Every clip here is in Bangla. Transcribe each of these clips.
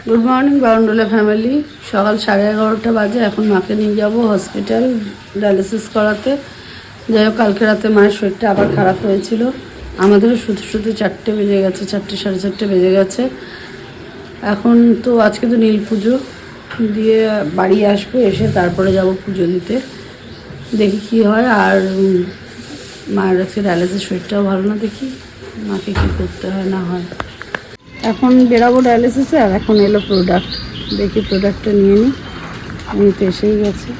Good morning বাউন্ডুলা family. সকাল 11:30 বাজে। এখন মাকে নিয়ে যাব হসপিটাল ডায়ালিসিস করাতে। যাই হোক, কালকে রাতে মায়ের শরীরটা আবার খারাপ হয়েছিল। আমাদেরও শুধু 4টে বেজে গেছে, 4টে সাড়ে 4টে বেজে গেছে। এখন তো আজকে তো নীল পুজো দিয়ে বাড়ি আসবো, এসে তারপরে যাব পুজো দিতে। দেখি কি হয়। আর মায়ের আজকে ডায়ালিসিস, শরীরটাও ভালো না, দেখি মাকে কী করতে হয় না হয়। এখন বেরাবো ডায়ালিসিসে। আর এখন এলো প্রোডাক্ট, দেখি প্রোডাক্টটা নিয়ে নিই। আমি তো এসেই গেছি।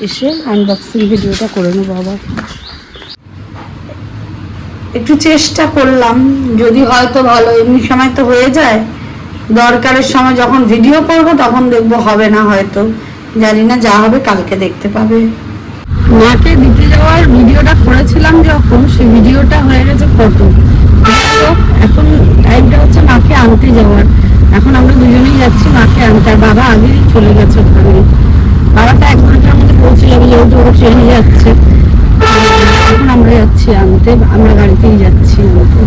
এসে আনবক্সিং ভিডিওটা করে নেবো আবার। একটু চেষ্টা করলাম, যদি হয়তো ভালো। এমনি সময় তো হয়ে যায়, দরকারের সময় যখন ভিডিও করব তখন দেখবো হবে না, হয়তো জানি না। যা হবে কালকে দেখতে পাবে। মাকে দিতে যাওয়ার ভিডিওটা করেছিলাম যখন, সেই ভিডিওটা হয়ে গেছে ফটো। এখন টাইমটা হচ্ছে মাকে আনতে যাওয়ার। এখন আমরা দুজনেই যাচ্ছি মাকে আনতে। আর বাবা আগেই চলে গেছে ওখানে। বাবাটা 1 ঘন্টার মধ্যে পৌঁছে যাবে, যেহেতু ও ট্রেনে যাচ্ছে। এখন আমরা যাচ্ছি আনতে, আমরা গাড়িতেই যাচ্ছি আনতে।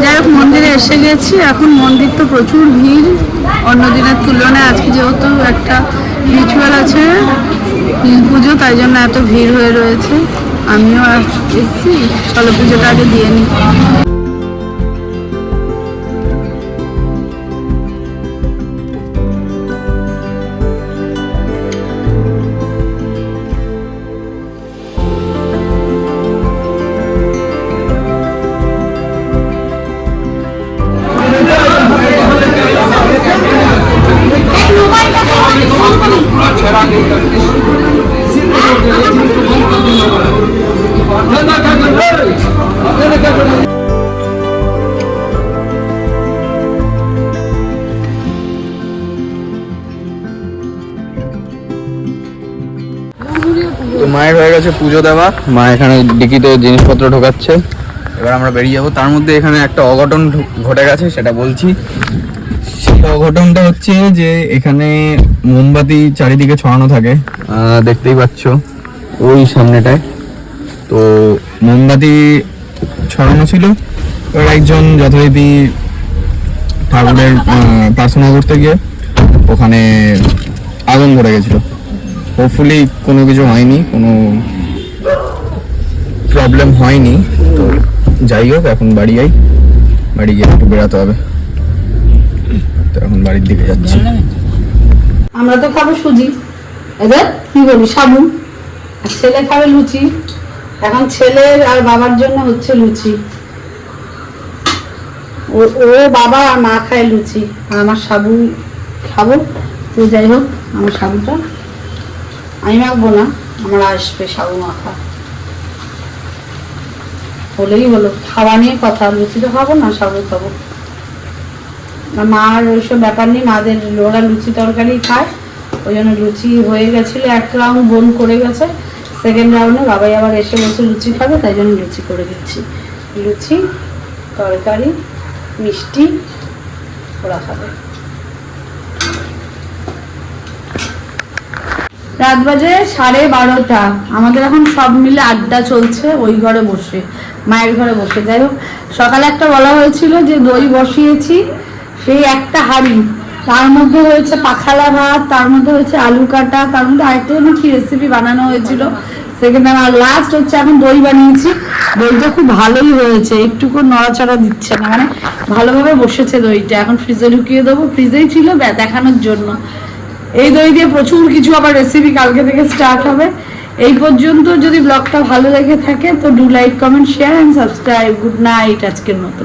যাই হোক, মন্দিরে এসে গেছি। এখন মন্দির তো প্রচুর ভিড় অন্য দিনের তুলনায়। আজকে যেহেতু একটা রিচুয়াল আছে, নীল পুজো, তাই জন্য এত ভিড় হয়ে রয়েছে। আমিও এসেছি, চলো পুজোটা আগে দিয়ে নিই। তো মায়ের হয়ে গেছে পুজো দেওয়া। মা এখানে ডিকিতে জিনিসপত্র ঢোকাচ্ছে। এবার আমরা বেরিয়ে যাবো। তার মধ্যে এখানে একটা অঘটন ঘটে গেছে, সেটা বলছি। সেই অঘটনটা হচ্ছে যে এখানে মোমবাতি চারিদিকে ছড়ানো থাকে, দেখতেই পাচ্ছ ওই সামনেটায়। তো মোমবাতি ছড়ানো ছিল। এবার একজন যথারীতি ঠাকুরের প্রার্থনা করতে গিয়ে ওখানে আগুন ধরে গেছিল। হোপফুলি কোনো কিছু হয়নি, কোনো প্রবলেম হয়নি। তো যাই হোক, এখন বাড়ি যাই। বাড়ি গিয়ে একটু বেড়াতে হবে। তো এখন বাড়ির দিকে যাচ্ছি। আমরা তো খাবো সুজি, এবার কি বলি সাবু। আর ছেলে খাবে লুচি। এখন ছেলের আর বাবার জন্য হচ্ছে লুচি। ও বাবা আর মা খায় লুচি, আর আমার সাবু খাবো। তো যাই হোক, আমার সাবুটা আমি মাখবো না, আমার আসবে সাবু মাখা হলেই হলো। খাওয়া নিয়ে কথা, লুচি তো খাবো না, সাবু খাবো। মার ওইসব ব্যাপার নেই, মাদের ওরা লুচি তরকারি খায়। ওই জন্য লুচি হয়ে গেছিলো, 1 রাউন্ড বোন করে গেছে। সেকেন্ড রাউন্ডে বাবাই আবার এসে বলছে লুচি খাবে, তাই জন্য লুচি করে দিচ্ছি। লুচি তরকারি মিষ্টি ওরা খাবে। রাত বাজে 12:30। আমাদের এখন সব মিলে আড্ডা চলছে ওই ঘরে বসে, মায়ের ঘরে বসে। যাই হোক, সকালে একটা বলা হয়েছিল যে দই বসিয়েছি, সেই একটা হাঁড়ি, তার মধ্যে হয়েছে পাখালা ভাত, তার মধ্যে হয়েছে আলু কাটা, তার মধ্যে আরেকটা কি রেসিপি বানানো হয়েছিল। সেকেন্ড আর লাস্ট হচ্ছে এখন দই বানিয়েছি। দইটা খুব ভালোই হয়েছে, একটুকু নড়াচড়া দিচ্ছে না, মানে ভালোভাবে বসেছে দইটা। এখন ফ্রিজে ঢুকিয়ে দেবো, ফ্রিজেই ছিল দেখানোর জন্য। এই দই দিয়ে প্রচুর কিছু আবার রেসিপি কালকে থেকে স্টার্ট হবে। এই পর্যন্ত যদি ব্লগটা ভালো লেগে থাকে তো do like, comment, share and subscribe. Good night আজকের মতো।